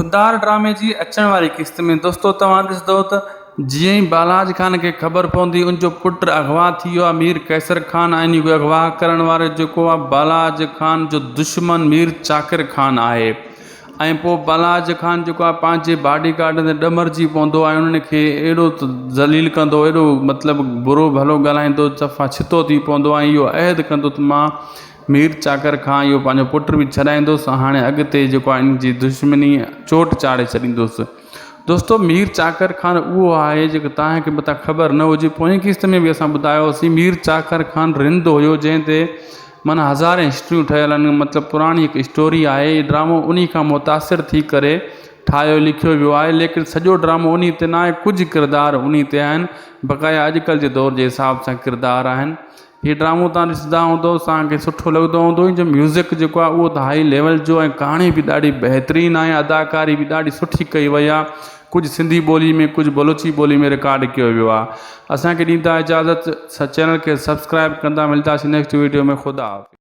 खुदार ड्रामे जी अचण वारी किस्त में दोस्तों तव्हां ॾिसंदो त जीअं ई बालाज खान खे ख़बर पवंदी उनजो पुटु अगवा थी वियो आहे मीर कैसर खान ऐं इन अगवा करण वारो जेको आहे बालाज खान जो दुश्मन मीर चाकिर खान आहे। ऐं पोइ बालाज खान जेको आहे पंहिंजे बॉडी गार्ड ते ॾमरजी पवंदो आहे उन्हनि खे एॾो ज़लील कंदो एॾो मतिलबु बुरो भलो ॻाल्हाईंदो दफ़ा छितो थी पवंदो ऐं इहो अहद कंदो त मां मीर चाकर खां इहो पंहिंजो पुटु बि छॾाईंदुसि हाणे अॻिते जेको आहे इन जी दुश्मनी चोट चाढ़े छॾींदुसि। दोस्तों मीर चाकर खान उहो आहे जेको तव्हांखे मथां ख़बर न हुजे। पोइ किस्त में बि असां ॿुधायोसीं मीर चाकर खान रिंद हुयो जंहिं ते माना हज़ारे हिस्ट्रियूं ठहियल आहिनि, मतिलबु पुराणी हिकु स्टोरी आहे। इहो ड्रामो उन खां मुतासिर थी करे ठाहियो लिखियो वियो आहे, लेकिन सॼो ड्रामो उन ते न आहे, कुझु किरदार उन ते आहिनि, बक़ाया अॼुकल्ह जे दौर जे हिसाब सां किरदार आहिनि। हीअ ड्रामो तव्हां ॾिसंदा हूंदो तव्हांखे सुठो लॻंदो हूंदो। जो म्यूज़िक जेको आहे उहो त हाई लेवल जो ऐं कहाणी बि ॾाढी बहितरीनु आहे, अदाकारी बि ॾाढी सुठी कई वई आहे। कुझु सिंधी ॿोली में कुझु बलोची ॿोली में रिकॉर्ड कयो वियो आहे। असांखे ॾींदा इजाज़त, चैनल खे सब्सक्राइब कंदा। मिलंदासीं नेक्स्ट वीडियो में। ख़ुदा हाफ़िज़।